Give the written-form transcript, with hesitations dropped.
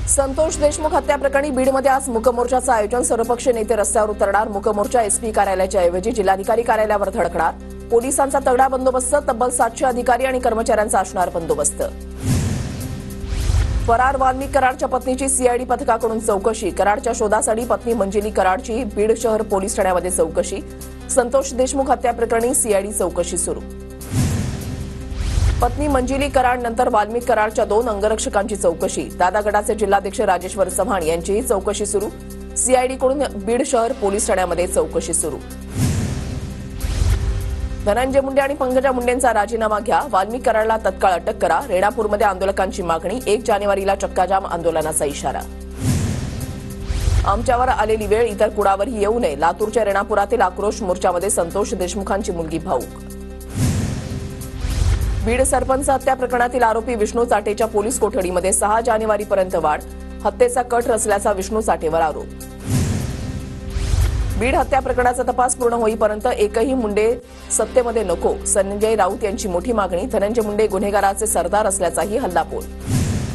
संतोष देशमुख हत्या प्रकरणी बीडमध्ये आज मूक मोर्चाचं आयोजन। सर्वपक्षीय नेते रस्त्यावर उतरणार। मूक मोर्चा एसपी कार्यालयाच्या ऐवजी जिल्हाधिकारी कार्यालयावर धडकणार। पोलिसांचा तगडा बंदोबस्त। तब्बल 700 अधिकारी आणि कर्मचाऱ्यांचा असणार बंदोबस्त। फरार वाल्मिक कराडच्या पत्नीची सीआयडी पथकाकडून चौकशी। कराडच्या शोधासाठी पत्नी मंजिली कराडची बीड शहर पोलीस ठाण्यामध्ये चौकशी। संतोष देशमुख हत्या प्रकरणी सीआयडी चौकशी सुरू। पत्नी मंजिली कराड नंतर वाल्मिक कराडच्या 2 अंगरक्षकांची चौकशी। दादा गटाचे जिल्हाध्यक्ष राजेश्वर चव्हाण यांचीही चौकशी सुरू। सीआयडीकडून बीड शहर पोलीस ठाण्यामध्ये चौकशी सुरू। धनंजय मुंडे आणि पंकजा मुंडेंचा राजीनामा घ्या। वाल्मिक कराडला तत्काळ अटक करा। रेणापूरमध्ये आंदोलकांची मागणी। 1 जानेवारीला चक्काजाम आंदोलनाचा इशारा। आमच्यावर आलेली वेळ इतर कुणावरही येऊ नये। लातूरच्या रेणापुरातील आक्रोश मोर्चामध्ये संतोष देशमुखांची मुलगी भाऊक। बीड सरपंच हत्या प्रकरणातील आरोपी विष्णू चाटेच्या पोलीस कोठडीमध्ये 6 जानेवारीपर्यंत वाढ। हत्येचा कट रचल्याचा विष्णू चाटेवर आरोप। बीड हत्या प्रकरणाचा तपास पूर्ण होईपर्यंत एकही मुंडे सत्तेमध्ये नको। संजय राऊत यांची मोठी मागणी। धनंजय मुंडे गुन्हेगाराचे सरदार असल्याचाही हल्लाबोल।